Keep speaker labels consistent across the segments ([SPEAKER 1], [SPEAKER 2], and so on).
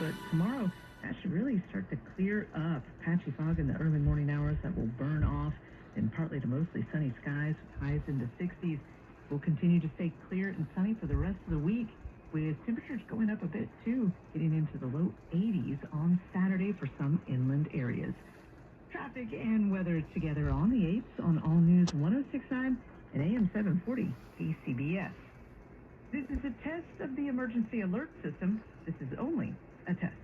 [SPEAKER 1] but tomorrow that should really start to clear up. Patchy fog in the early morning hours that will burn off, and partly to mostly sunny skies, highs in the 60s. Will continue to stay clear and sunny for the rest of the week, with temperatures going up a bit too, getting into the low 80s on Saturday for some inland areas. Traffic and weather together on the 8s on All News 106.9 and AM 740 KCBS. This is a test of the emergency alert system. This is only a test.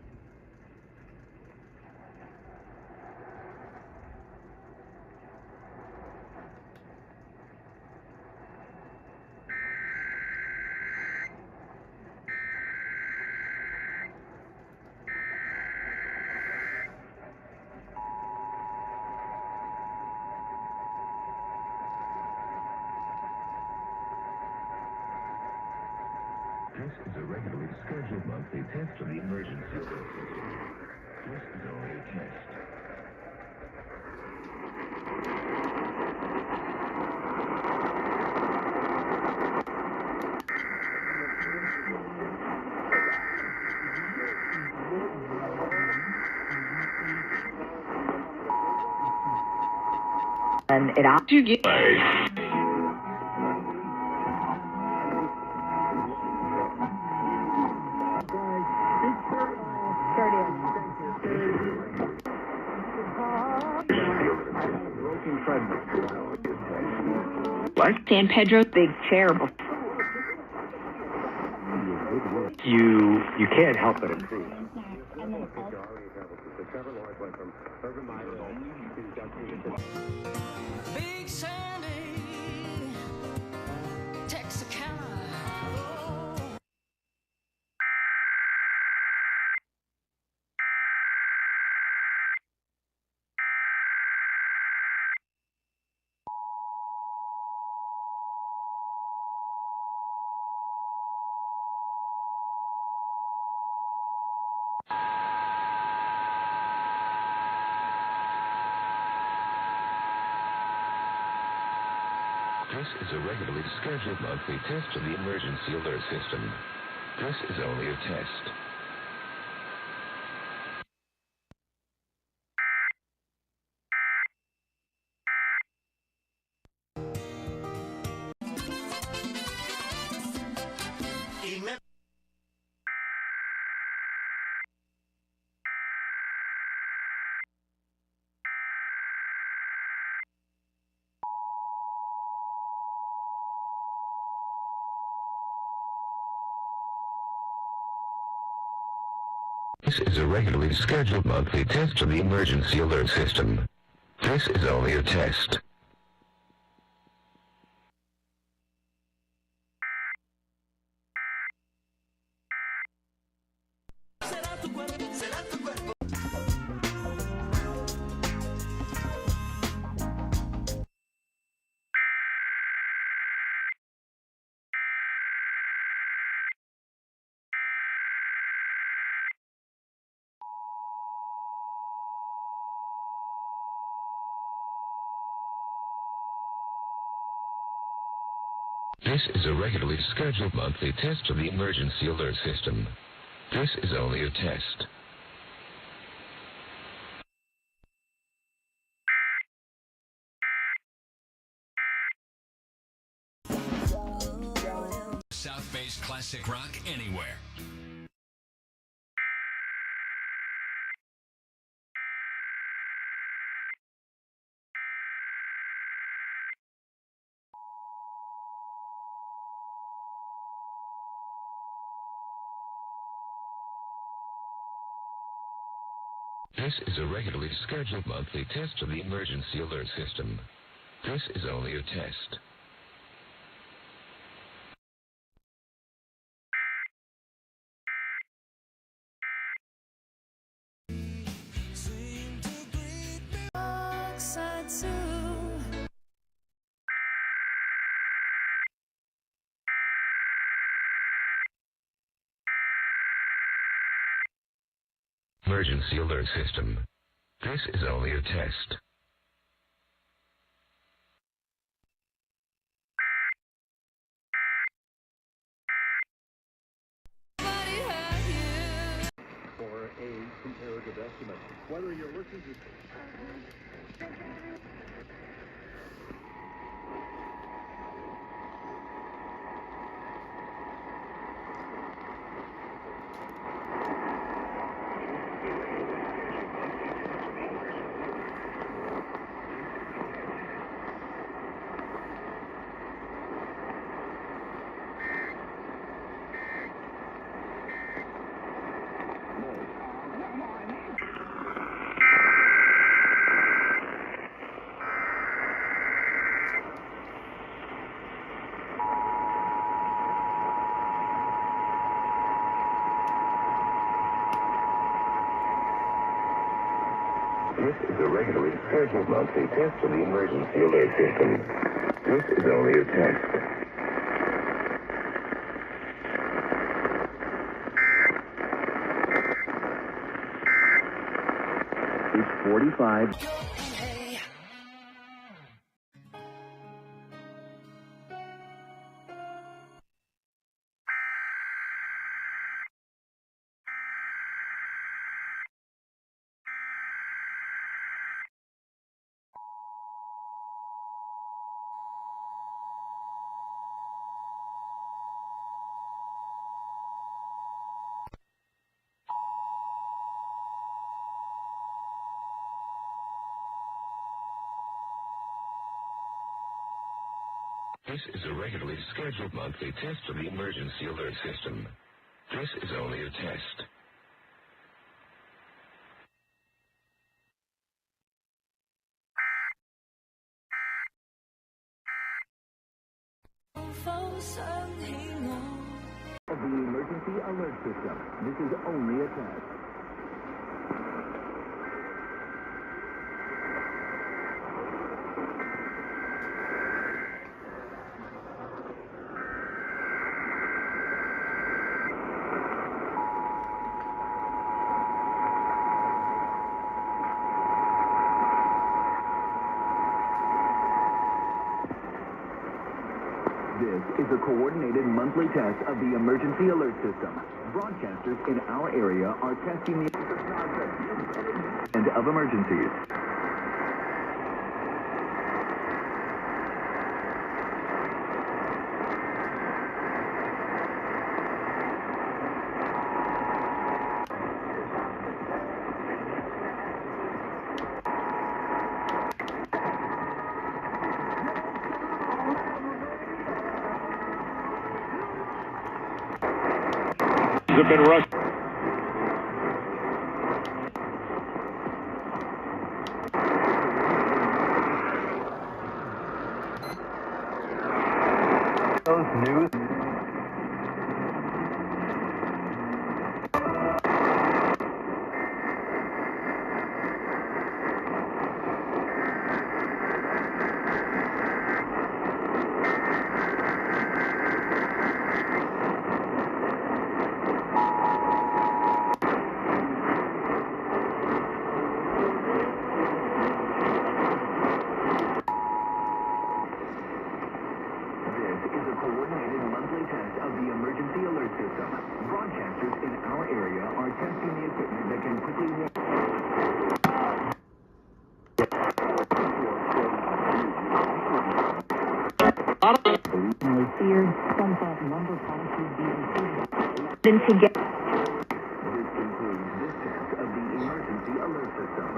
[SPEAKER 2] This is a regularly scheduled monthly test of the emergency alert system. This is only a test.
[SPEAKER 3] And it ought to get... San Pedro, big terrible.
[SPEAKER 4] You can't help but improve.
[SPEAKER 5] Big Sandy, Texarkana.
[SPEAKER 2] This is a regularly scheduled monthly test of the emergency alert system. This is only a test. This is a regularly scheduled monthly test of the emergency alert system. This is only a test. This is a regularly scheduled monthly test of the emergency alert system. This is only a test.
[SPEAKER 6] South-based classic rock anywhere.
[SPEAKER 2] This is a regularly scheduled monthly test of the emergency alert system. This is only a test. Emergency alert system. This is only a test.
[SPEAKER 4] For a comparative estimate. Whether you're listening to...
[SPEAKER 2] This is a regularly scheduled monthly test of the emergency alert system. This is only a test.
[SPEAKER 4] It's 45.
[SPEAKER 2] This is a regularly scheduled monthly test of the emergency alert system. This is only a test.
[SPEAKER 4] Of the emergency alert system. This is only a test. This is a coordinated monthly test of the emergency alert system. Broadcasters in our area are testing the end of emergencies. Have been rushed. Those news. Broadcasters in our area are testing the equipment that can quickly warn.
[SPEAKER 1] Feared some thought lumber products would be included. Then to get
[SPEAKER 4] This concludes this test of the emergency alert system.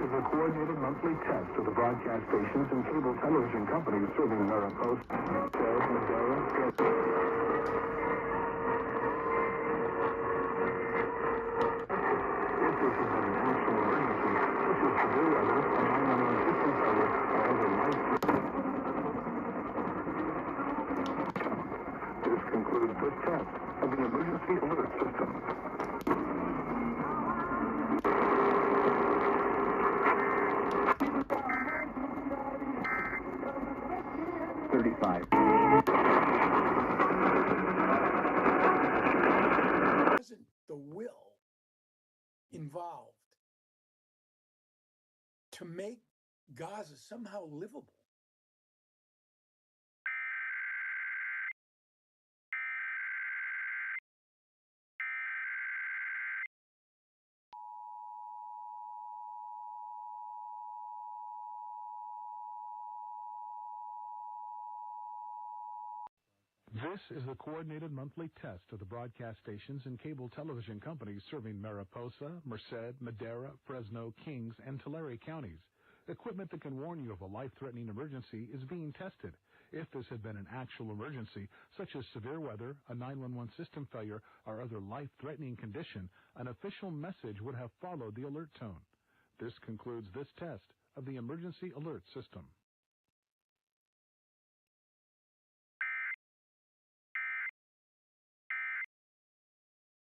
[SPEAKER 4] A coordinated monthly test of the broadcast stations and cable television companies serving Mariposa. If this is an national emergency, this is severe weather, alert system. 35.
[SPEAKER 7] Wasn't the will involved to make Gaza somehow livable?
[SPEAKER 8] This is the coordinated monthly test of the broadcast stations and cable television companies serving Mariposa, Merced, Madera, Fresno, Kings, and Tulare counties. Equipment that can warn you of a life-threatening emergency is being tested. If this had been an actual emergency, such as severe weather, a 911 system failure, or other life-threatening condition, an official message would have followed the alert tone. This concludes this test of the emergency alert system.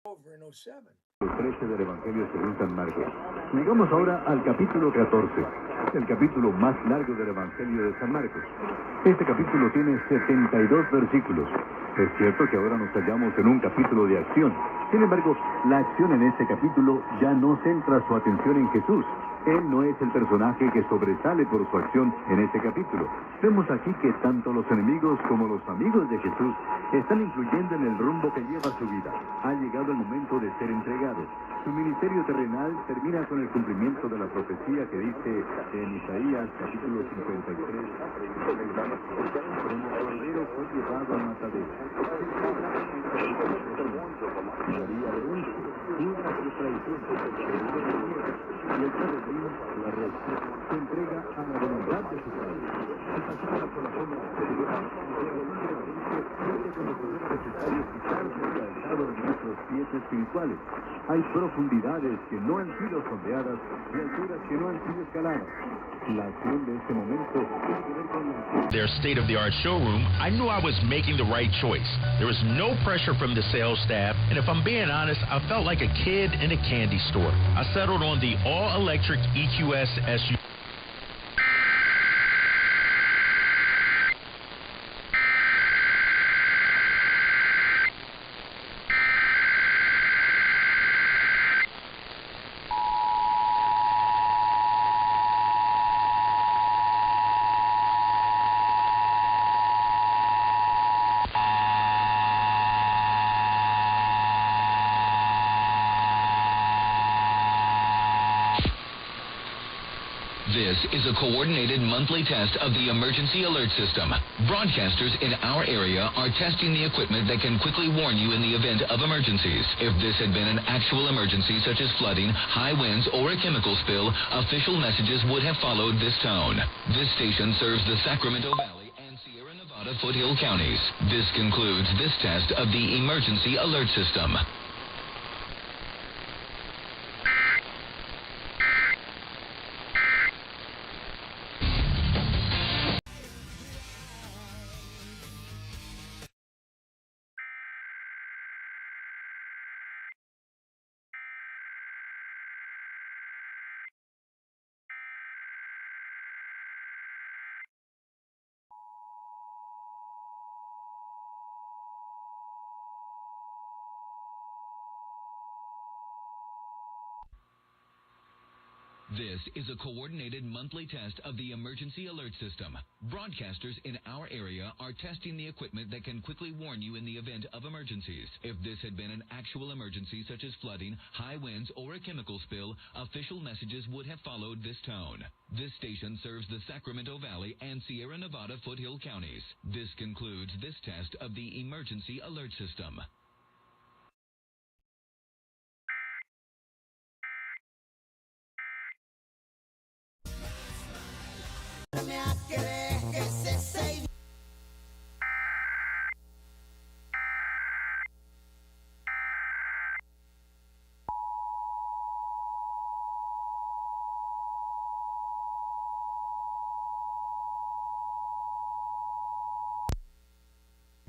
[SPEAKER 7] Over in 07.
[SPEAKER 4] 13 del Evangelio según San Marcos. Llegamos ahora al capítulo 14. Es el capítulo más largo del Evangelio de San Marcos. Este capítulo tiene 72 versículos. Es cierto que ahora nos hallamos en un capítulo de acción. Sin embargo, la acción en este capítulo ya no centra su atención en Jesús. Él no es el personaje que sobresale por su acción en este capítulo. Vemos aquí que tanto los enemigos como los amigos de Jesús están influyendo en el rumbo que lleva su vida. Ha llegado el momento de ser entregado. Su ministerio terrenal termina con el cumplimiento de la profecía que dice en Isaías capítulo 53. Como cordero fue llevado al matadero. María de once, jura su traición, y el Padre la resta, se entrega a la voluntad de su Padre. Al pasar a la corazón de la seguridad, necesario quitarse el calzado de nuestros pies espirituales. Hay profundidades que no han sido sondeadas y alturas que no han sido escaladas. La acción de este momento tiene que ver con
[SPEAKER 9] their state-of-the-art showroom, I knew I was making the right choice. There was no pressure from the sales staff, and if I'm being honest, I felt like a kid in a candy store. I settled on the all-electric EQS SUV.
[SPEAKER 2] This is a coordinated monthly test of the emergency alert system. Broadcasters in our area are testing the equipment that can quickly warn you in the event of emergencies. If this had been an actual emergency such as flooding, high winds, or a chemical spill, official messages would have followed this tone. This station serves the Sacramento Valley and Sierra Nevada Foothill counties. This concludes this test of the emergency alert system. This is a coordinated monthly test of the emergency alert system. Broadcasters in our area are testing the equipment that can quickly warn you in the event of emergencies. If this had been an actual emergency such as flooding, high winds, or a chemical spill, official messages would have followed this tone. This station serves the Sacramento Valley and Sierra Nevada Foothill counties. This concludes this test of the emergency alert system.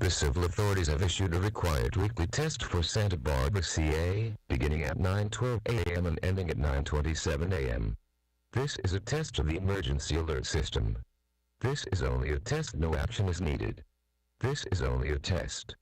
[SPEAKER 10] The civil authorities have issued a required weekly test for Santa Barbara, CA, beginning at 9:12 a.m. and ending at 9:27 a.m. This is a test of the emergency alert system. This is only a test. No action is needed. This is only a test.